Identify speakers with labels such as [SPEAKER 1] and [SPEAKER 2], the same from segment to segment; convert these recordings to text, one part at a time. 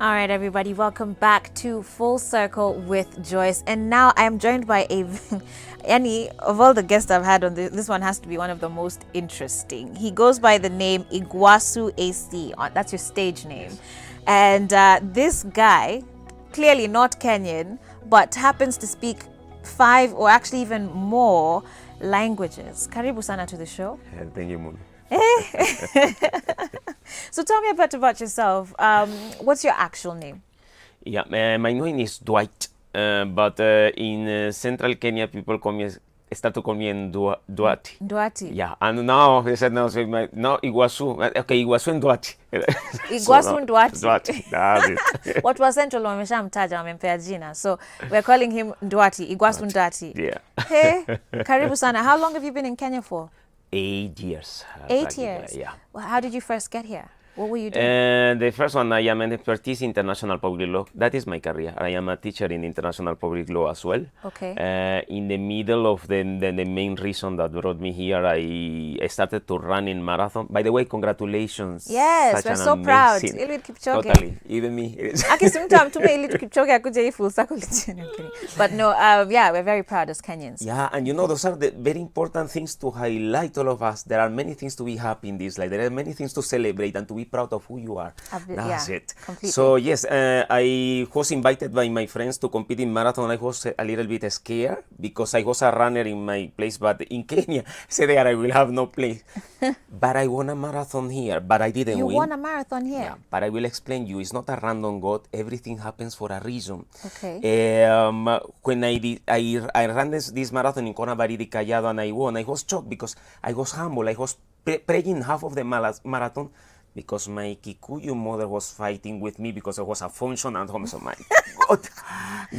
[SPEAKER 1] All right, everybody, welcome back to Full Circle with Joyce. And now I am joined by any of all the guests I've had on this one has to be one of the most interesting. He goes by the name Iguazu AC. That's your stage name. And this guy, clearly not Kenyan, but happens to speak 5 or actually even more languages. Karibu sana to the show.
[SPEAKER 2] Thank you, Moon.
[SPEAKER 1] So tell me a bit about yourself. What's your actual name?
[SPEAKER 2] Yeah, my name is Dwight, but in central Kenya, people start to call me Duati.
[SPEAKER 1] Duati.
[SPEAKER 2] Yeah, and now they said no Iguazu. Okay, Iguazu and Duati.
[SPEAKER 1] Iguazu and Duati.
[SPEAKER 2] Duati. That's it.
[SPEAKER 1] What was central wameshamtaja wamempea jina. So we're calling him Duati. Iguazu and Duati.
[SPEAKER 2] Yeah.
[SPEAKER 1] Hey, karibu sana. How long have you been in Kenya for?
[SPEAKER 2] 8 years.
[SPEAKER 1] 8 years?
[SPEAKER 2] Yeah.
[SPEAKER 1] Well, how did you first get here? What were you doing?
[SPEAKER 2] The first one, I am an expertise in international public law. That is my career. I am a teacher in international public law as well.
[SPEAKER 1] Okay.
[SPEAKER 2] In the middle of the main reason that brought me here, I started to run in marathon. By the way, congratulations.
[SPEAKER 1] Yes, we're so proud. Eliud Kipchoge.
[SPEAKER 2] Totally, even me.
[SPEAKER 1] But no, yeah, we're very proud as Kenyans.
[SPEAKER 2] Yeah, and you know, those are the very important things to highlight all of us. There are many things to be happy in this life. There are many things to celebrate and to be proud of who you are. That's it.
[SPEAKER 1] Completely.
[SPEAKER 2] So yes, I was invited by my friends to compete in marathon. I was a little bit scared because I was a runner in my place, but in Kenya, say there I will have no place. But I won a marathon here, but I didn't win.
[SPEAKER 1] You won a marathon here?
[SPEAKER 2] Yeah, but I will explain you. It's not a random God. Everything happens for a reason.
[SPEAKER 1] Okay.
[SPEAKER 2] When I ran this marathon in Conabariri Callado and I won, I was shocked because I was humble. I was praying half of the marathon because my Kikuyu mother was fighting with me because I was a function at home. So my God,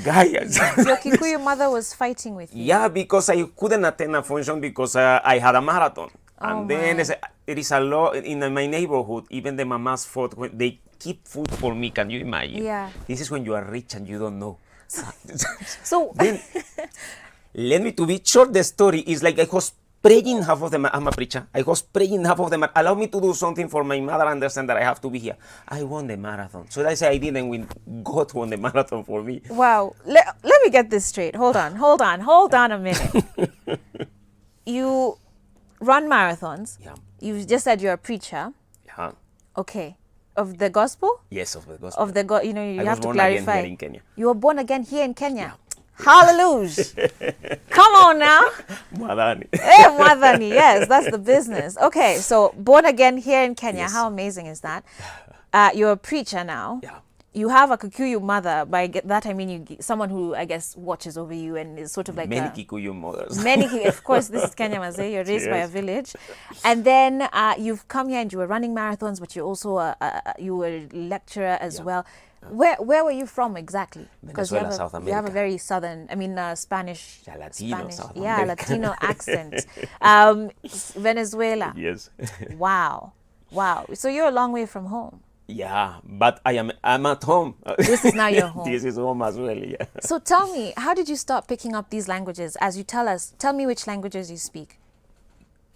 [SPEAKER 2] guys.
[SPEAKER 1] Your Kikuyu mother was fighting with you?
[SPEAKER 2] Yeah, because I couldn't attend a function because I had a marathon. And then there is a law in my neighborhood, even the mamas fought, when they keep food for me. Can you imagine?
[SPEAKER 1] Yeah.
[SPEAKER 2] This is when you are rich and you don't know.
[SPEAKER 1] So
[SPEAKER 2] then, let me to be short, the story is like I was praying half of the I'm a preacher. I was praying half of the allow me to do something for my mother, understand that I have to be here. I won the marathon. So I say I didn't win. God won the marathon for me.
[SPEAKER 1] Wow. Let me get this straight. Hold on a minute. You run marathons.
[SPEAKER 2] Yeah.
[SPEAKER 1] You just said you're a preacher.
[SPEAKER 2] Yeah.
[SPEAKER 1] Okay. Of the gospel?
[SPEAKER 2] Yes, of the gospel.
[SPEAKER 1] Of the you know, you
[SPEAKER 2] I
[SPEAKER 1] have
[SPEAKER 2] was
[SPEAKER 1] to
[SPEAKER 2] born
[SPEAKER 1] clarify.
[SPEAKER 2] again here in Kenya.
[SPEAKER 1] You were born again here in Kenya. Yeah. Hallelujah. Come on now.
[SPEAKER 2] Mwadhani.
[SPEAKER 1] Hey, Mwadhani. Yes, that's the business. Okay, so born again here in Kenya.
[SPEAKER 2] Yes.
[SPEAKER 1] How amazing is that? You're a preacher now.
[SPEAKER 2] Yeah.
[SPEAKER 1] You have a Kikuyu mother. By that I mean someone who I guess watches over you and is sort of like
[SPEAKER 2] many Kikuyu mothers.
[SPEAKER 1] Of course, this is Kenya Mazee. You're raised by a village, and then you've come here and you were running marathons, but you're also you were a lecturer as well. Where were you from exactly? Because
[SPEAKER 2] Venezuela, South America.
[SPEAKER 1] You have a very southern, Spanish.
[SPEAKER 2] Yeah, Latino, South
[SPEAKER 1] yeah,
[SPEAKER 2] America.
[SPEAKER 1] Latino accent. Venezuela.
[SPEAKER 2] Yes.
[SPEAKER 1] Wow. So you're a long way from home.
[SPEAKER 2] Yeah, but I'm at home.
[SPEAKER 1] This is now your home.
[SPEAKER 2] This is home as well, yeah.
[SPEAKER 1] So tell me, how did you start picking up these languages? As you tell me which languages you speak.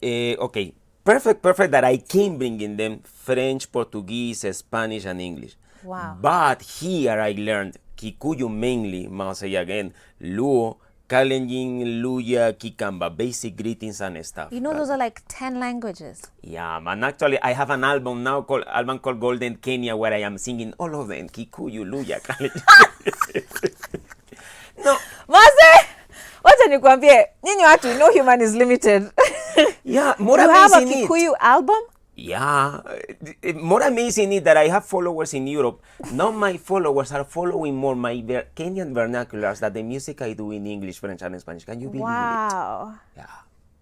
[SPEAKER 2] Okay, perfect that I can bring in them French, Portuguese, Spanish, and English.
[SPEAKER 1] Wow.
[SPEAKER 2] But here I learned Kikuyu mainly, must say again, Luo, Kalenjin, Luya, Kikamba, basic greetings and stuff.
[SPEAKER 1] You know, those are like 10 languages.
[SPEAKER 2] Yeah, man. Actually, I have an album now called Golden Kenya where I am singing all of them. Kikuyu, Luya, Kalenjin. No.
[SPEAKER 1] Maze! Wacha nikwambie, nyinyi watu, no human is limited.
[SPEAKER 2] Yeah, more
[SPEAKER 1] you have a
[SPEAKER 2] amazing
[SPEAKER 1] Kikuyu album?
[SPEAKER 2] Yeah, more amazing is that I have followers in Europe. Now my followers are following more my Kenyan vernaculars than the music I do in English, French, and Spanish. Can you believe it?
[SPEAKER 1] Wow.
[SPEAKER 2] Yeah.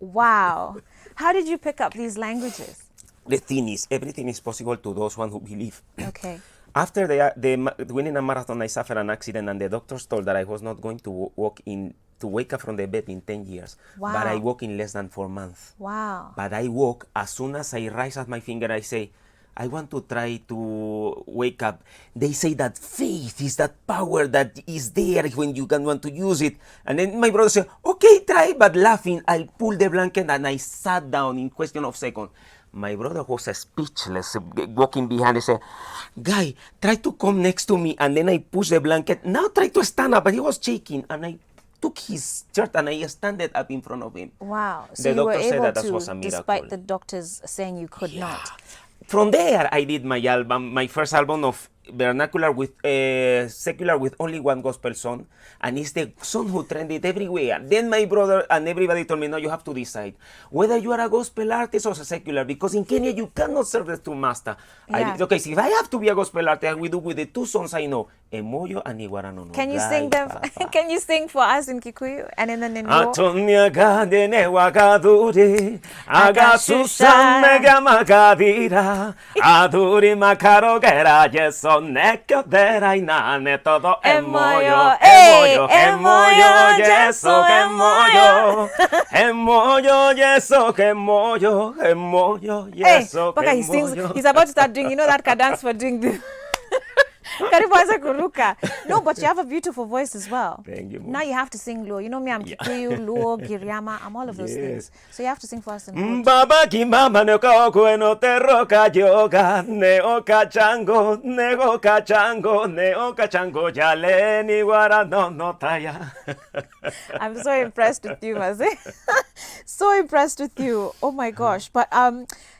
[SPEAKER 1] Wow. How did you pick up these languages?
[SPEAKER 2] The thing is, everything is possible to those one who believe.
[SPEAKER 1] Okay.
[SPEAKER 2] After winning a marathon, I suffered an accident, and the doctors told that I was not going to wake up from the bed in 10 years.
[SPEAKER 1] Wow.
[SPEAKER 2] But I woke in less than 4 months.
[SPEAKER 1] Wow.
[SPEAKER 2] But I woke, as soon as I raise up my finger, I say, I want to try to wake up. They say that faith is that power that is there when you can want to use it. And then my brother said, okay, try, but laughing, I pulled the blanket and I sat down in question of seconds. My brother was speechless, walking behind and said, "Guy, try to come next to me." And then I pushed the blanket. Now try to stand up. And he was shaking. And I took his shirt and I standed up in front of him.
[SPEAKER 1] Wow. So
[SPEAKER 2] The
[SPEAKER 1] you were
[SPEAKER 2] doctor said
[SPEAKER 1] able
[SPEAKER 2] that was
[SPEAKER 1] to,
[SPEAKER 2] a miracle.
[SPEAKER 1] despite the doctors saying you could not.
[SPEAKER 2] From there, I did my album, my first album of vernacular with secular with only one gospel song, and it's the song who trended everywhere. Then my brother and everybody told me, no, you have to decide whether you are a gospel artist or a secular, because in Kenya you cannot serve the two master. I
[SPEAKER 1] Yeah.
[SPEAKER 2] did, okay, so if I have to be a gospel artist, I will do with the two songs I know, Emoyo and Iguarano.
[SPEAKER 1] Can you sing them? Can you sing for us in Kikuyu and in the Nino?
[SPEAKER 2] Atonia gadene wakaduri agasusan mega magadira aduri makaro gera yeso neko derai nane todo emoyo emoyo emoyo yeso emoyo emoyo yeso emoyo emoyo yeso
[SPEAKER 1] Paka he sings. He's about to start doing. You know that cadence for doing this. Karibu anza kuruka. No, but you have a beautiful voice as well.
[SPEAKER 2] Thank you, Mom.
[SPEAKER 1] Now you have to sing Luo. You know me, I'm Kikuyu, Luo, Giriama, I'm all of those things. So you have to sing for us in Luo.
[SPEAKER 2] Baba kimama ne koko no terroka yoga ne oka chango ne oka chango ne oka chango jale ni wara no taya.
[SPEAKER 1] I'm so impressed with you, Maze. So impressed with you. Oh my gosh. But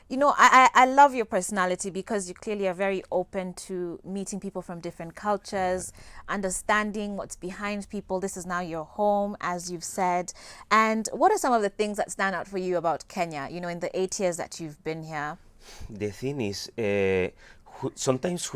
[SPEAKER 1] you know, I love your personality because you clearly are very open to meeting people from different cultures, understanding what's behind people. This is now your home, as you've said. And what are some of the things that stand out for you about Kenya, you know, in the 8 years that you've been here?
[SPEAKER 2] The thing is, sometimes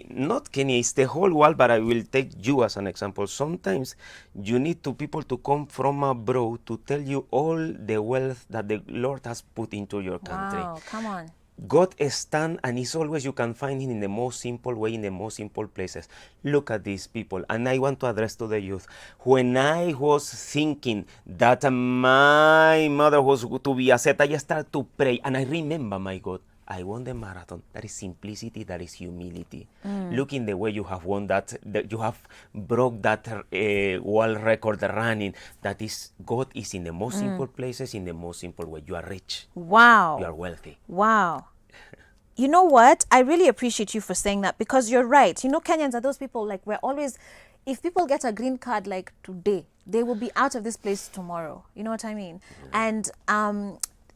[SPEAKER 2] not Kenya, it's the whole world, but I will take you as an example. Sometimes you need people to come from abroad to tell you all the wealth that the Lord has put into your country.
[SPEAKER 1] Wow, come on.
[SPEAKER 2] God stands, and it's always you can find him in the most simple way, in the most simple places. Look at these people. And I want to address to the youth. When I was thinking that my mother was to be a set, I started to pray. And I remember, my God, I won the marathon. That is simplicity, that is humility. Look in the way you have won that you have broke that world record running. That is, God is in the most simple places, in the most simple way. You are rich.
[SPEAKER 1] Wow.
[SPEAKER 2] You are wealthy.
[SPEAKER 1] Wow. You know what? I really appreciate you for saying that, because you're right. You know, Kenyans are those people, like, we're always, if people get a green card like today, they will be out of this place tomorrow. You know what I mean? And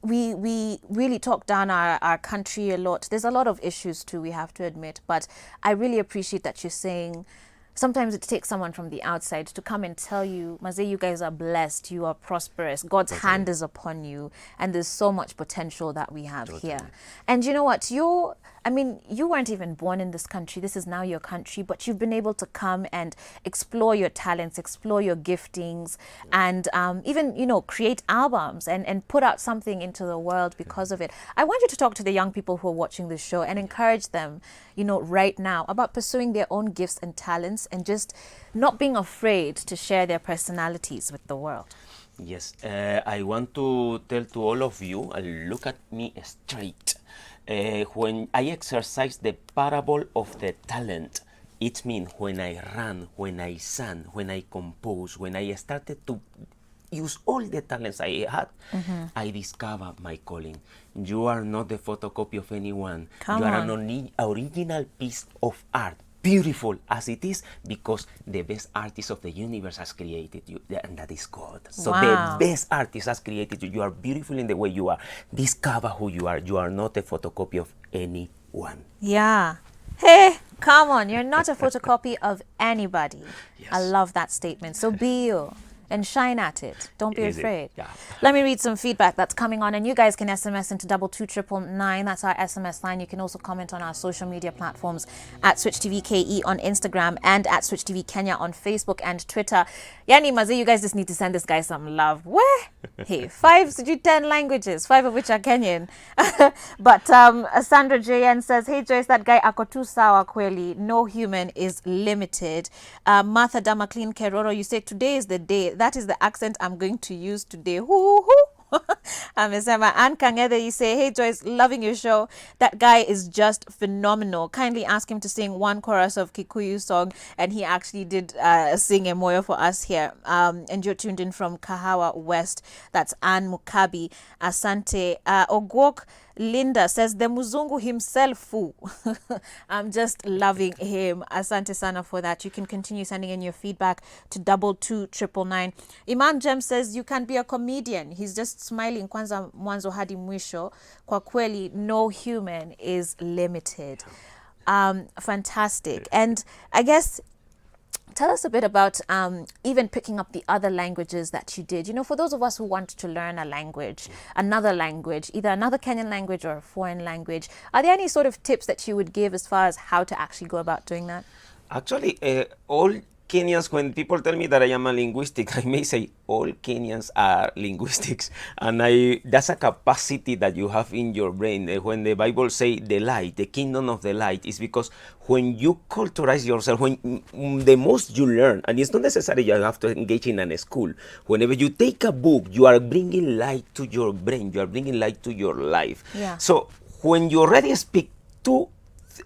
[SPEAKER 1] we really talk down our country a lot. There's a lot of issues too, we have to admit, but I really appreciate that you're saying sometimes it takes someone from the outside to come and tell you, Maze, you guys are blessed, you are prosperous, God's hand is upon you, and there's so much potential that we have here. And you know what, you weren't even born in this country. This is now your country, but you've been able to come and explore your talents, explore your giftings, and even, you know, create albums and put out something into the world because of it. I want you to talk to the young people who are watching this show and encourage them, you know, right now about pursuing their own gifts and talents and just not being afraid to share their personalities with the world.
[SPEAKER 2] Yes, I want to tell to all of you, look at me straight. When I exercise the parable of the talent, it means when I ran, when I sang, when I composed, when I started to use all the talents I had, I discovered my calling. You are not the photocopy of anyone. You are an original piece of art, beautiful as it is, because the best artist of the universe has created you, and that is God. So the best artist has created you. You are beautiful in the way you are. Discover who you are. You are not a photocopy of anyone.
[SPEAKER 1] Yeah. Hey, come on. You're not a photocopy of anybody.
[SPEAKER 2] Yes.
[SPEAKER 1] I love that statement. So be you and shine at it. Don't be afraid.
[SPEAKER 2] Yeah.
[SPEAKER 1] Let me read some feedback that's coming on, and you guys can SMS into 22999. That's our SMS line. You can also comment on our social media platforms at SwitchTVKE on Instagram and at SwitchTV Kenya on Facebook and Twitter. Yani Maze, you guys just need to send this guy some love. Where? Hey, 10 languages, 5 of which are Kenyan. But Sandra JN says, hey Joyce, that guy ako tu sawa kweli. No human is limited. Martha Damakleen Keroro, you say today is the day. That is the accent I'm going to use today. Hoo hoo. Amesema. Ann Kangede, you say, hey Joyce, loving your show. That guy is just phenomenal. Kindly ask him to sing one chorus of Kikuyu song, and he actually did sing a moyo for us here. And you're tuned in from Kahawa West. That's Ann Mukabi. Asante. Ogwok Linda says, the Mzungu himself, foo. I'm just loving him. Asante sana for that. You can continue sending in your feedback to 22999. Imam Jem says, you can be a comedian. He's just smiling kwanza mwanzo hadi mwisho. Kwa kweli, no human is limited. Fantastic. And I guess, tell us a bit about even picking up the other languages that you did. You know, for those of us who want to learn a language, another language, either another Kenyan language or a foreign language, are there any sort of tips that you would give as far as how to actually go about doing that?
[SPEAKER 2] Actually, all Kenyans, when people tell me that I am a linguistic, I may say all Kenyans are linguistics. And that's a capacity that you have in your brain. When the Bible say the light, the kingdom of the light, is because when you culturize yourself, when the most you learn, and it's not necessary you have to engage in a school. Whenever you take a book, you are bringing light to your brain. You are bringing light to your life.
[SPEAKER 1] Yeah.
[SPEAKER 2] So when you already speak to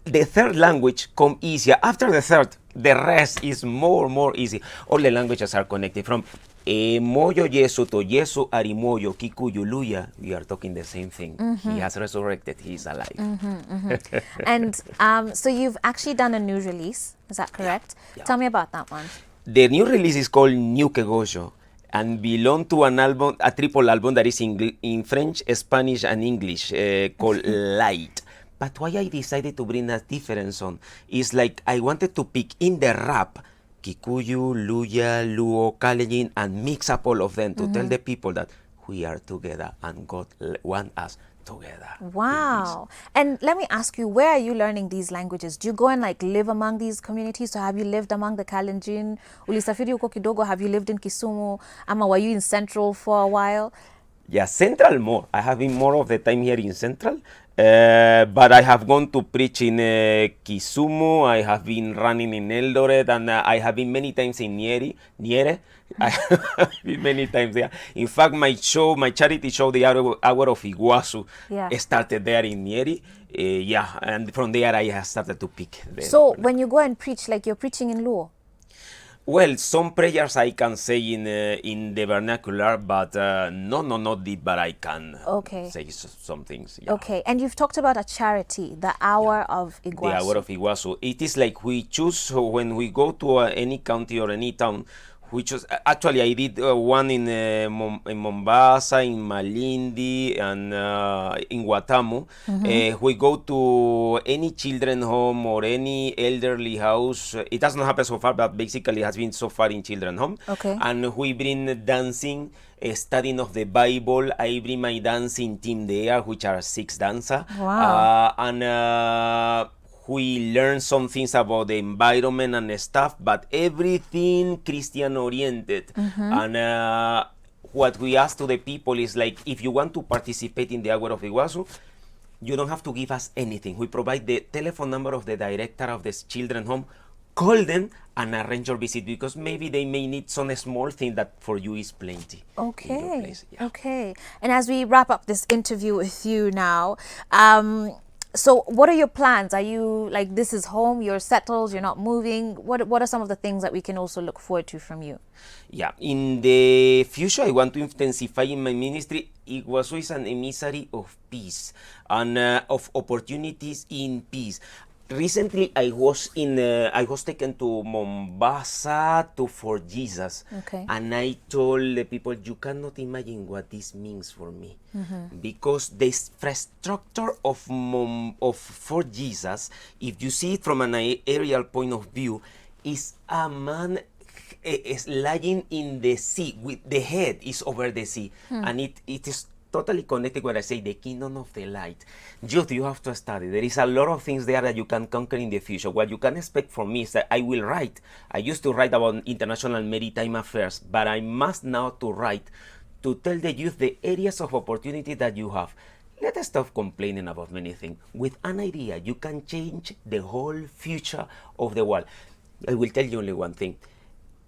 [SPEAKER 2] the third language come easier. After the third, the rest is more easy. All the languages are connected from Moyo Yesu to Yesu Arimoyo Kikuyu Luya. We are talking the same thing. He has resurrected. He is alive.
[SPEAKER 1] And so you've actually done a new release. Is that correct?
[SPEAKER 2] Yeah.
[SPEAKER 1] Tell me about that one.
[SPEAKER 2] The new release is called New Kegojo and belong to an album, a triple album that is in French, Spanish, and English called Light. But why I decided to bring a different song is like I wanted to pick in the rap Kikuyu, Luya, Luo, Kalenjin, and mix up all of them to tell the people that we are together and God wants us together.
[SPEAKER 1] Wow. And let me ask you, where are you learning these languages? Do you go and like live among these communities? So have you lived among the Kalenjin? Ulisafiri huko kidogo? Have you lived in Kisumu? Ama were you in Central for a while?
[SPEAKER 2] Yeah, Central more. I have been more of the time here in Central. But I have gone to preach in Kisumu. I have been running in Eldoret, and I have been many times in Niere. I have been many times there. In fact, my charity show, the Hour of Iguazu, started there in Niere. Yeah, and from there I have started to pick.
[SPEAKER 1] So when you go and preach, like you're preaching in Luo?
[SPEAKER 2] Well, some prayers I can say in the vernacular, but not deep, but I can say some things. Yeah.
[SPEAKER 1] Okay, and you've talked about a charity, the Hour of Iguazu.
[SPEAKER 2] The Hour of Iguazu. It is like we choose when we go to any county or any town. Which was actually I did one in Mombasa, in Malindi, and in Watamu. We go to any children home or any elderly house. It has not happened so far, but basically it has been so far in children home.
[SPEAKER 1] Okay.
[SPEAKER 2] And we bring dancing, studying of the Bible. I bring my dancing team there, which are 6 dancers.
[SPEAKER 1] Wow.
[SPEAKER 2] And we learn some things about the environment and stuff, but everything Christian oriented. And what we ask to the people is like, if you want to participate in the Hour of Iguazu, you don't have to give us anything. We provide the telephone number of the director of this children home. Call them and arrange your visit, because maybe they may need some small thing that for you is plenty.
[SPEAKER 1] Okay.
[SPEAKER 2] Yeah.
[SPEAKER 1] Okay. And as we wrap up this interview with you now, so what are your plans? Are you like, this is home, you're settled, you're not moving? What are some of the things that we can also look forward to from you?
[SPEAKER 2] Yeah, in the future, I want to intensify in my ministry. Iguazu is an emissary of peace and of opportunities in peace. Recently, I was taken to Mombasa for Jesus, and I told the people, you cannot imagine what this means for me, because the infrastructure for Jesus, if you see it from an aerial point of view, is a man is lying in the sea, with the head is over the sea, and it is totally connected when I say the kingdom of the light. Just you have to study. There is a lot of things there that you can conquer in the future. What you can expect from me is that I will write. I used to write about international maritime affairs, but I must now to write to tell the youth the areas of opportunity that you have. Let us stop complaining about many things. With an idea, you can change the whole future of the world. I will tell you only one thing.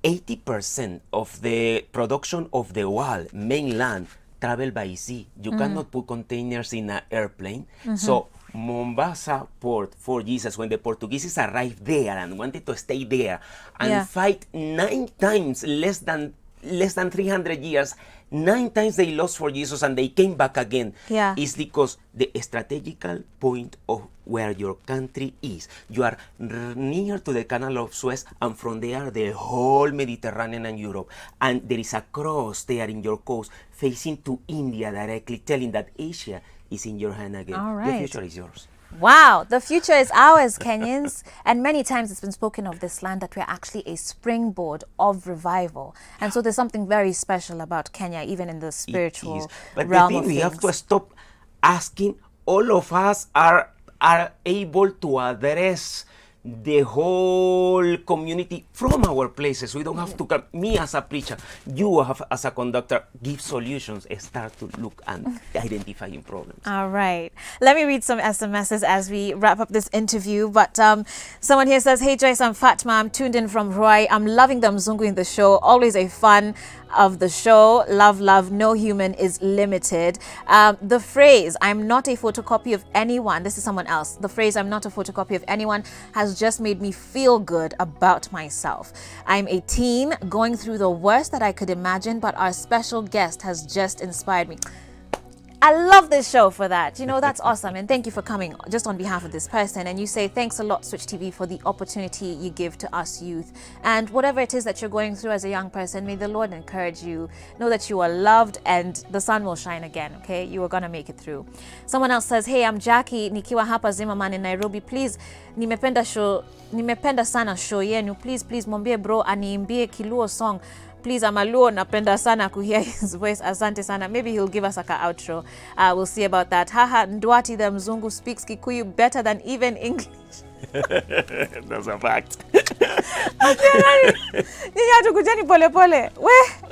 [SPEAKER 2] 80% of the production of the world, mainland, travel by sea. You cannot put containers in an airplane. So Mombasa port for Jesus, when the Portuguese arrived there and wanted to stay there and fight 9 times less than 300 years 9 times they lost for Jesus and they came back again.
[SPEAKER 1] Yeah.
[SPEAKER 2] It's because the strategical point of where your country is. You are near to the Canal of Suez, and from there the whole Mediterranean and Europe. And there is a cross there in your coast facing to India directly, telling that Asia is in your hand again.
[SPEAKER 1] All right.
[SPEAKER 2] The future is yours.
[SPEAKER 1] Wow, the future is ours, Kenyans. And many times it's been spoken of this land that we're actually a springboard of revival. And so there's something very special about Kenya, even in the spiritual
[SPEAKER 2] It is. But
[SPEAKER 1] realm
[SPEAKER 2] the
[SPEAKER 1] of
[SPEAKER 2] thing we have
[SPEAKER 1] things.
[SPEAKER 2] to stop asking, all of us are able to address the whole community from our places. We don't have to come. Me as a preacher, you have as a conductor, give solutions, start to look and identifying problems.
[SPEAKER 1] All right. Let me read some SMSs as we wrap up this interview. But someone here says, hey Joyce, I'm Fatma. I'm tuned in from Hawaii. I'm loving the Mzungu in the show. Always a fun of the show. Love, love. No human is limited. The phrase, I'm not a photocopy of anyone. This is someone else. The phrase, I'm not a photocopy of anyone, has just made me feel good about myself. I'm a teen going through the worst that I could imagine, but our special guest has just inspired me. I love this show for that. You know, that's awesome. And thank you for coming just on behalf of this person. And you say, thanks a lot, Switch TV, for the opportunity you give to us youth. And whatever it is that you're going through as a young person, may the Lord encourage you. Know that you are loved and the sun will shine again, okay? You are going to make it through. Someone else says, hey, I'm Jackie, nikiwa hapa Zimmerman in Nairobi. Please, nimependa sana show yenu. Please, mwambie bro aniimbie Kiluo song. Please, I'm a Luo, napenda sana kuhear his voice. Asante sana. Maybe he'll give us like an outro. We'll see about that. Haha, Ndwati the Mzungu speaks Kikuyu better than even English.
[SPEAKER 2] That's a fact.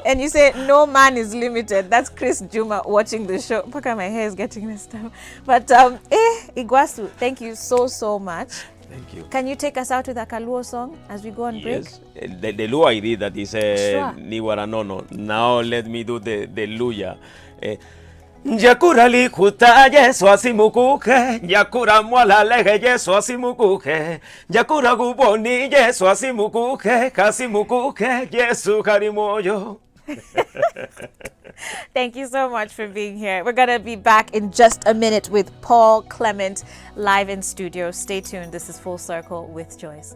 [SPEAKER 1] And you say, no man is limited. That's Chris Juma watching the show. Paka, my hair is getting messed up. But, Iguazu, thank you so much.
[SPEAKER 2] Thank you.
[SPEAKER 1] Can you take us out with a Kaluo song as we go on break?
[SPEAKER 2] Yes. The Luo I did that is
[SPEAKER 1] Sure.
[SPEAKER 2] Niwaranono. Now let me do the Luya. Yakura likuta yeso asimukuke, yakura mwala lege yeso asimukuke, yakura guboni yeso asimukuke, kasimukuke yesu karimoyo.
[SPEAKER 1] Thank you so much for being here. We're going to be back in just a minute with Paul Clement live in studio. Stay tuned. This is Full Circle with Joyce.